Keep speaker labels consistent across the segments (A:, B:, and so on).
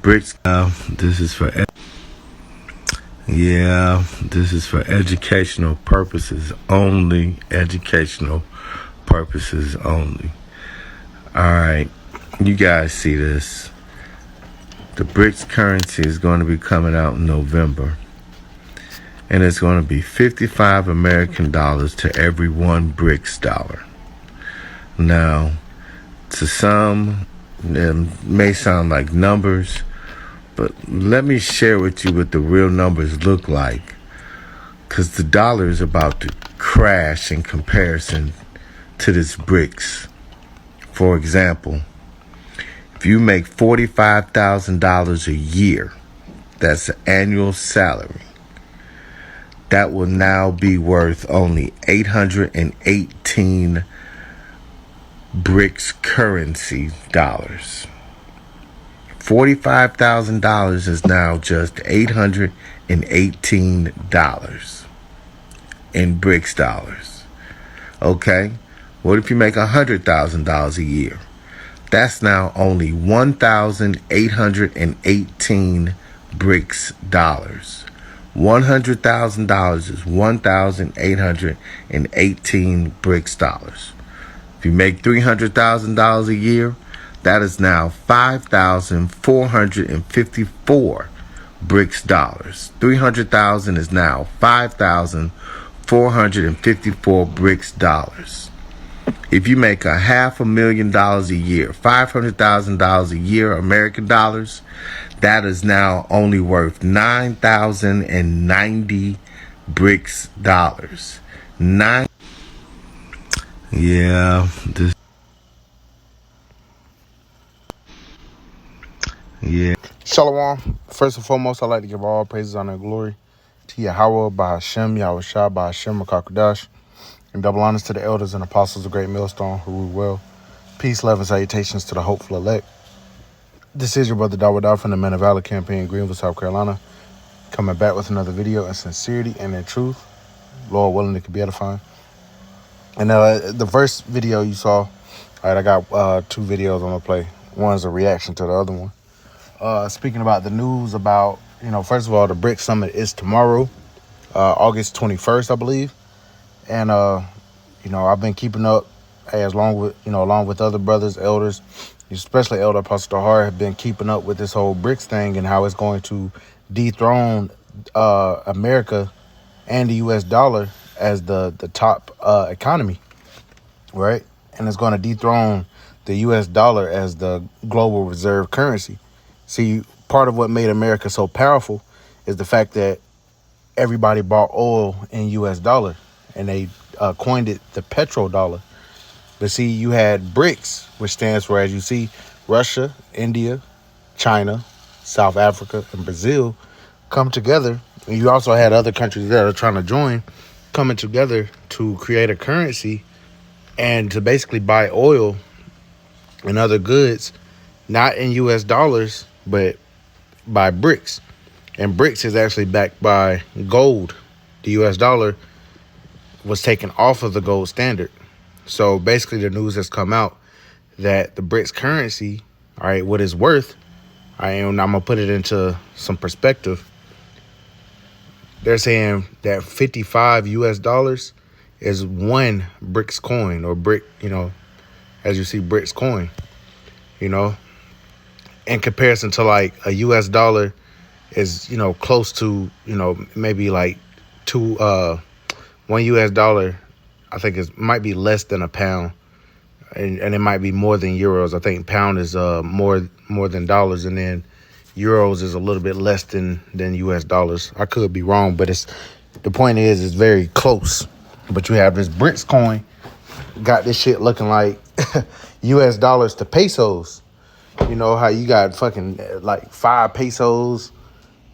A: BRICS. This is for this is for educational purposes only. Educational purposes only. All right, you guys see this. The BRICS currency is going to be coming out in November. And it's going to be 55 American dollars to every one BRICS dollar. Now, to some, it may sound like numbers, but let me share with you what the real numbers look like. Because the dollar is about to crash in comparison to this BRICS. For example, if you make $45,000 a year, that's an annual salary, that will now be worth only 818 BRICS currency dollars. $45,000 is now just $818 in BRICS dollars. Okay? What if you make $100,000 a year? That's now only 1,818 BRICS dollars. $100,000 is 1,818 BRICS dollars. If you make $300,000 a year, that is now 5,454 BRICS dollars. 300,000 is now 5,454 BRICS dollars. If you make $500,000 a year, $500,000 a year American dollars, that is now only worth 9,090 BRICS dollars.
B: Shalom. First and foremost, I'd like to give all praises, honor, and glory to Yahweh, by Hashem, Yahushua, by Hashem, Makakudash, and double honors to the elders and apostles of Great Millstone who rule well. Peace, love, and salutations to the hopeful elect. This is your brother Dawadah from the Men of Valor campaign in Greenville, South Carolina, coming back with another video in sincerity and in truth. Lord willing, it could be edifying. And the first video you saw, all right, I got two videos I'm going to play. One's a reaction to the other one. Speaking about the news about, first of all, the BRICS Summit is tomorrow, August 21st, I believe. And, I've been keeping up along with other brothers, elders, especially Elder Apostle Tahar, have been keeping up with this whole BRICS thing and how it's going to dethrone America and the U.S. dollar as the top economy, right? And it's going to dethrone the U.S. dollar as the global reserve currency. See, part of what made America so powerful is the fact that everybody bought oil in U.S. dollar, and they coined it the petrodollar. But see, you had BRICS, which stands for, as you see, Russia, India, China, South Africa, and Brazil come together. And you also had other countries that are trying to join, coming together to create a currency and to basically buy oil and other goods, not in U.S. dollars, but by BRICS. And BRICS is actually backed by gold. The U.S. dollar was taken off of the gold standard. So basically the news has come out that the BRICS currency, all right, what it's worth, I'm going to put it into some perspective. They're saying that 55 U.S. dollars is one BRICS coin, or brick, as you see, BRICS coin, in comparison to like a U.S. dollar is, close to, maybe like one U.S. dollar, I think might be less than a pound, and it might be more than euros. I think pound is more than dollars, and then euros is a little bit less than U.S. dollars. I could be wrong, but the point is it's very close. But you have this BRICS coin, got this shit looking like U.S. dollars to pesos. You know how you got fucking like 5 pesos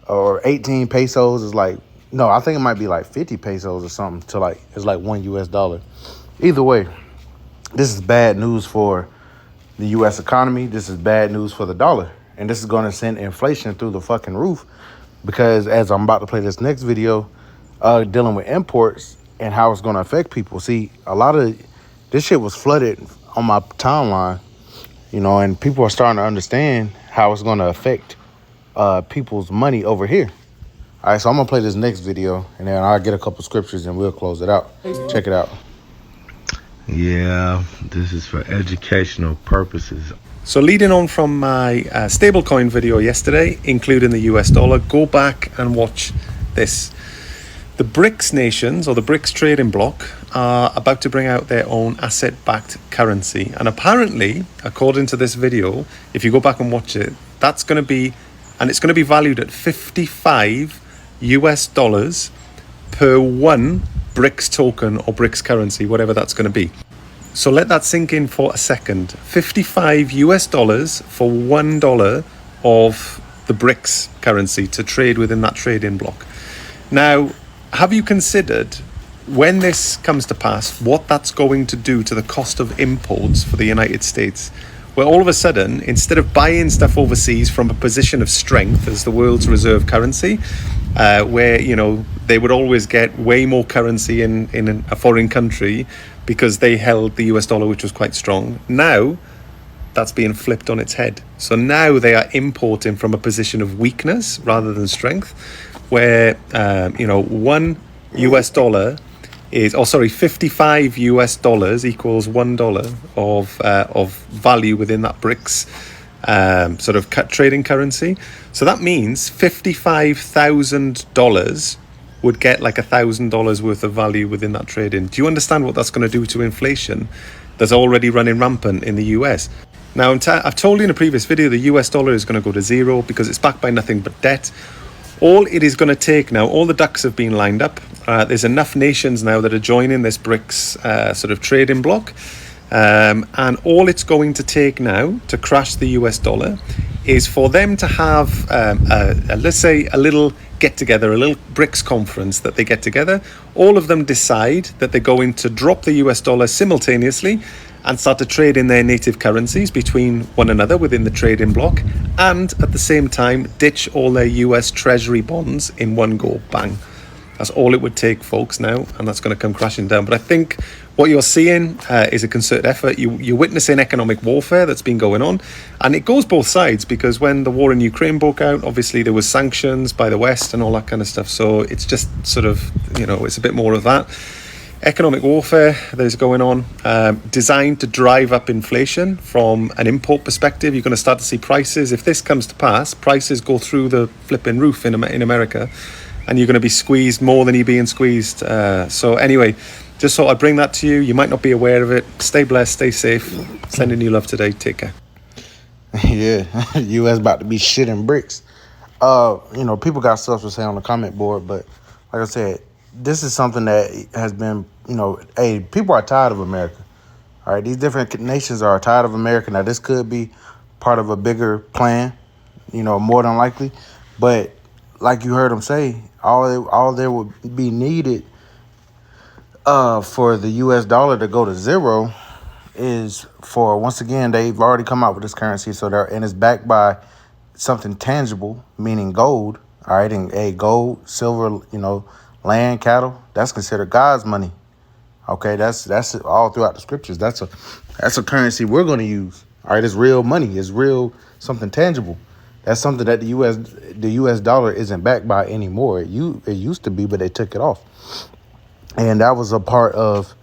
B: or 18 pesos is like, no, I think it might be like 50 pesos or something to like, it's like 1 U.S. dollar. Either way, this is bad news for the U.S. economy. This is bad news for the dollar. And this is going to send inflation through the fucking roof, because as I'm about to play this next video, dealing with imports and how it's going to affect people. See, a lot of this shit was flooded on my timeline, and people are starting to understand how it's going to affect people's money over here. All right, so I'm gonna play this next video, and then I'll get a couple scriptures, and we'll close it out. Check it out.
A: Yeah, this is for educational purposes.
C: So leading on from my stablecoin video yesterday, including the US dollar, go back and watch this. The BRICS nations, or the BRICS trading bloc, are about to bring out their own asset-backed currency. And apparently, according to this video, if you go back and watch it, that's going to be, and it's going to be valued at $55 per one BRICS token or BRICS currency, whatever that's going to be. So let that sink in for a second. $55 for $1 of the BRICS currency to trade within that trading bloc. Now, have you considered, when this comes to pass, what that's going to do to the cost of imports for the United States? Where all of a sudden, instead of buying stuff overseas from a position of strength as the world's reserve currency, where, you know, they would always get way more currency in a foreign country because they held the US dollar, which was quite strong. Now, that's being flipped on its head. So now they are importing from a position of weakness rather than strength, where, $1 is, 55 US dollars equals $1 of value within that BRICS sort of trading currency. So that means $55,000 would get like $1,000 worth of value within that trading. Do you understand what that's going to do to inflation that's already running rampant in the US? Now, I've told you in a previous video, the US dollar is going to go to zero because it's backed by nothing but debt. All it is going to take now, all the ducks have been lined up. There's enough nations now that are joining this BRICS sort of trading bloc. And all it's going to take now to crash the US dollar is for them to have, let's say, a little get together, a little BRICS conference that they get together. All of them decide that they're going to drop the US dollar simultaneously and start to trade in their native currencies between one another within the trading bloc, and at the same time ditch all their US Treasury bonds in one go. Bang. That's all it would take, folks, now, and that's going to come crashing down. But I think what you're seeing is a concerted effort. You're witnessing economic warfare that's been going on, and it goes both sides, because when the war in Ukraine broke out, obviously there was sanctions by the West and all that kind of stuff. So it's just sort of, it's a bit more of that. Economic warfare that is going on, designed to drive up inflation from an import perspective. You're going to start to see prices, if this comes to pass, prices go through the flipping roof in America, and you're going to be squeezed more than you're being squeezed. So anyway, just thought I'd bring that to you. You might not be aware of it. Stay blessed, stay safe. Sending you love today. Take care.
B: Yeah, U.S. about to be shit in bricks. People got stuff to say on the comment board, but like I said, this is something that has been, people are tired of America. All right, these different nations are tired of America. Now, this could be part of a bigger plan, more than likely. But like you heard them say, all there would be needed for the U.S. dollar to go to zero is for, once again, they've already come out with this currency, and it's backed by something tangible, meaning gold. All right, and gold, silver, land, cattle, that's considered God's money. Okay, that's all throughout the scriptures. That's a currency we're going to use. All right, it's real money. It's real, something tangible. That's something that the U.S. dollar isn't backed by anymore. It used to be, but they took it off, and that was a part of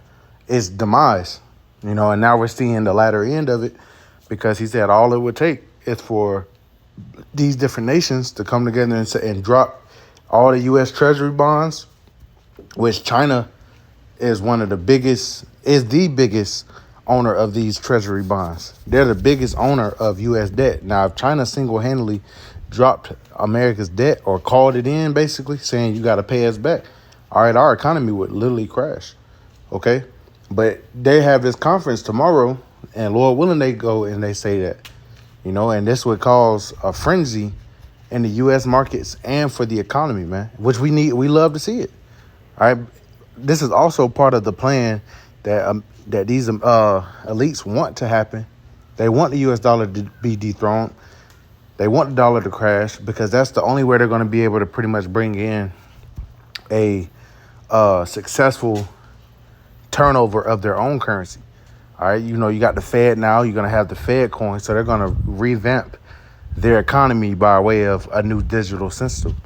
B: its demise. And now we're seeing the latter end of it, because he said all it would take is for these different nations to come together and drop all the U.S. Treasury bonds, which China is the biggest owner of these Treasury bonds. They're the biggest owner of U.S. debt. Now, if China single-handedly dropped America's debt or called it in, basically saying you got to pay us back, all right, our economy would literally crash. Okay, but they have this conference tomorrow, and Lord willing, they go and they say that, and this would cause a frenzy in the U.S. markets and for the economy, man, which we need. We love to see it. All right, this is also part of the plan that these elites want to happen. They want the U.S. dollar to be dethroned. They want the dollar to crash, because that's the only way they're going to be able to pretty much bring in a successful turnover of their own currency. All right, you got the Fed now. You're going to have the Fed coin, so they're going to revamp their economy by way of a new digital system.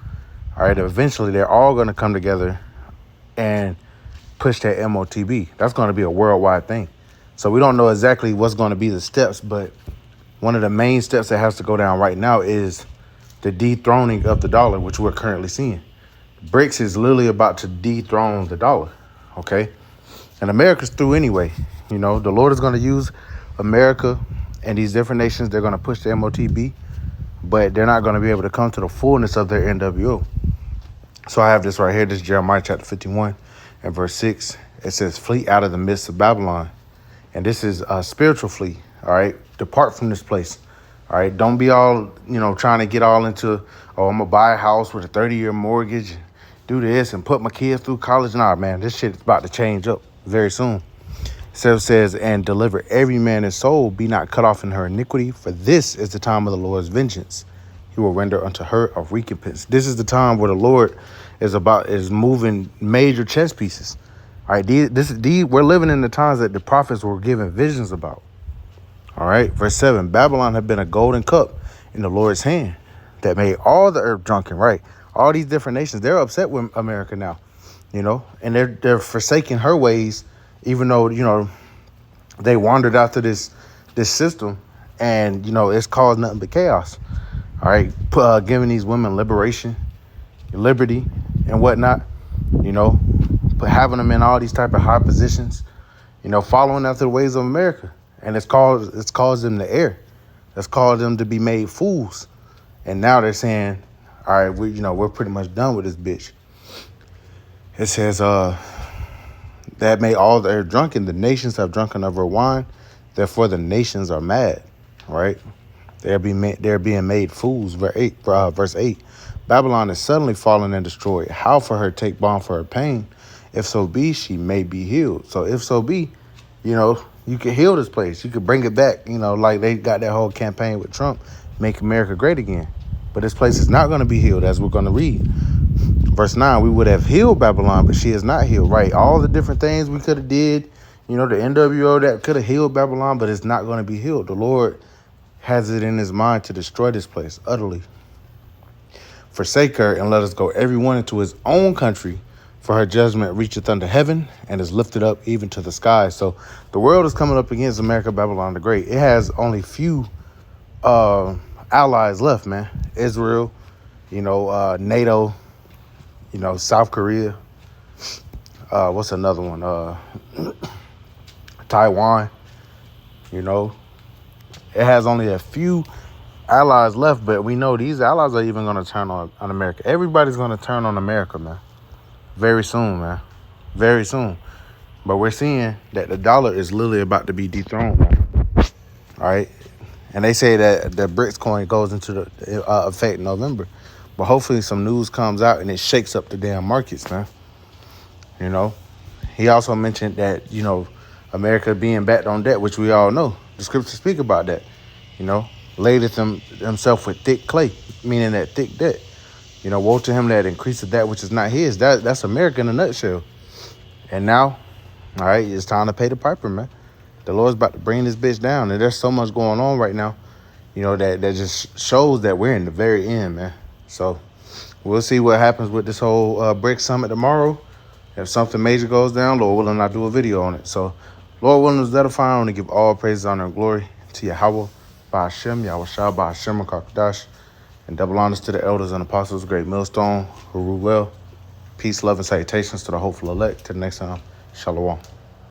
B: All right, eventually they're all going to come together and push that MOTB. That's going to be a worldwide thing. So we don't know exactly what's going to be the steps, but one of the main steps that has to go down right now is the dethroning of the dollar, which we're currently seeing. BRICS is literally about to dethrone the dollar, okay? And America's through anyway. You know, the Lord is going to use America and these different nations. They're going to push the MOTB, but they're not going to be able to come to the fullness of their NWO. So I have this right here. This is Jeremiah chapter 51 and verse 6. It says, flee out of the midst of Babylon. And this is a spiritual flee, all right? Depart from this place, all right? Don't be all, trying to get all into, oh, I'm going to buy a house with a 30-year mortgage, do this and put my kids through college. Nah, man, this shit is about to change up very soon. So it says, and deliver every man his soul, be not cut off in her iniquity, for this is the time of the Lord's vengeance. He will render unto her a recompense. This is the time where the Lord is moving major chess pieces. All right, we're living in the times that the prophets were given visions about. All right, verse 7, Babylon had been a golden cup in the Lord's hand that made all the earth drunken, right? All these different nations, they're upset with America now, and they're forsaking her ways, even though, they wandered after this system, and, it's caused nothing but chaos. All right, giving these women liberation, liberty, and whatnot, but having them in all these type of high positions, following after the ways of America. And it's caused them to err. It's caused them to be made fools. And now they're saying, all right, we're pretty much done with this bitch. It says, that made all the earth drunken. The nations have drunken of her wine. Therefore, the nations are mad. Right? They're being made fools. Verse 8. Babylon is suddenly fallen and destroyed. How for her take balm for her pain? If so be, she may be healed. So if so be, you could heal this place. You could bring it back, like they got that whole campaign with Trump, make America great again. But this place is not going to be healed, as we're going to read. Verse 9, we would have healed Babylon, but she is not healed, right? All the different things we could have did, the NWO that could have healed Babylon, but it's not going to be healed. The Lord has it in his mind to destroy this place utterly. Forsake her and let us go every one into his own country, for her judgment reacheth unto heaven and is lifted up even to the sky. So the world is coming up against America, Babylon the Great. It has only few allies left, man. Israel, NATO, South Korea. What's another one? Taiwan. It has only a few allies left, but we know these allies are even going to turn on America. Everybody's going to turn on America, man. Very soon, man. Very soon. But we're seeing that the dollar is literally about to be dethroned, man. All right? And they say that the BRICS coin goes into the effect in November. But hopefully some news comes out and it shakes up the damn markets, man. He also mentioned that, America being backed on debt, which we all know. The scriptures speak about that. Ladeth himself with thick clay, meaning that thick debt. Woe to him that increases that which is not his. That's America in a nutshell. And now, all right, it's time to pay the piper, man. The Lord's about to bring this bitch down. And there's so much going on right now, that just shows that we're in the very end, man. So we'll see what happens with this whole BRICS summit tomorrow. If something major goes down, Lord willing, I'll do a video on it. So Lord willing, is that a fine? I want to give all praise, honor, and glory to Yahweh, by Hashem, Yahushua, by Hashem, Kakadash. And double honors to the elders and apostles, great millstone, who rule well. Peace, love, and salutations to the hopeful elect. Till the next time, Shalom.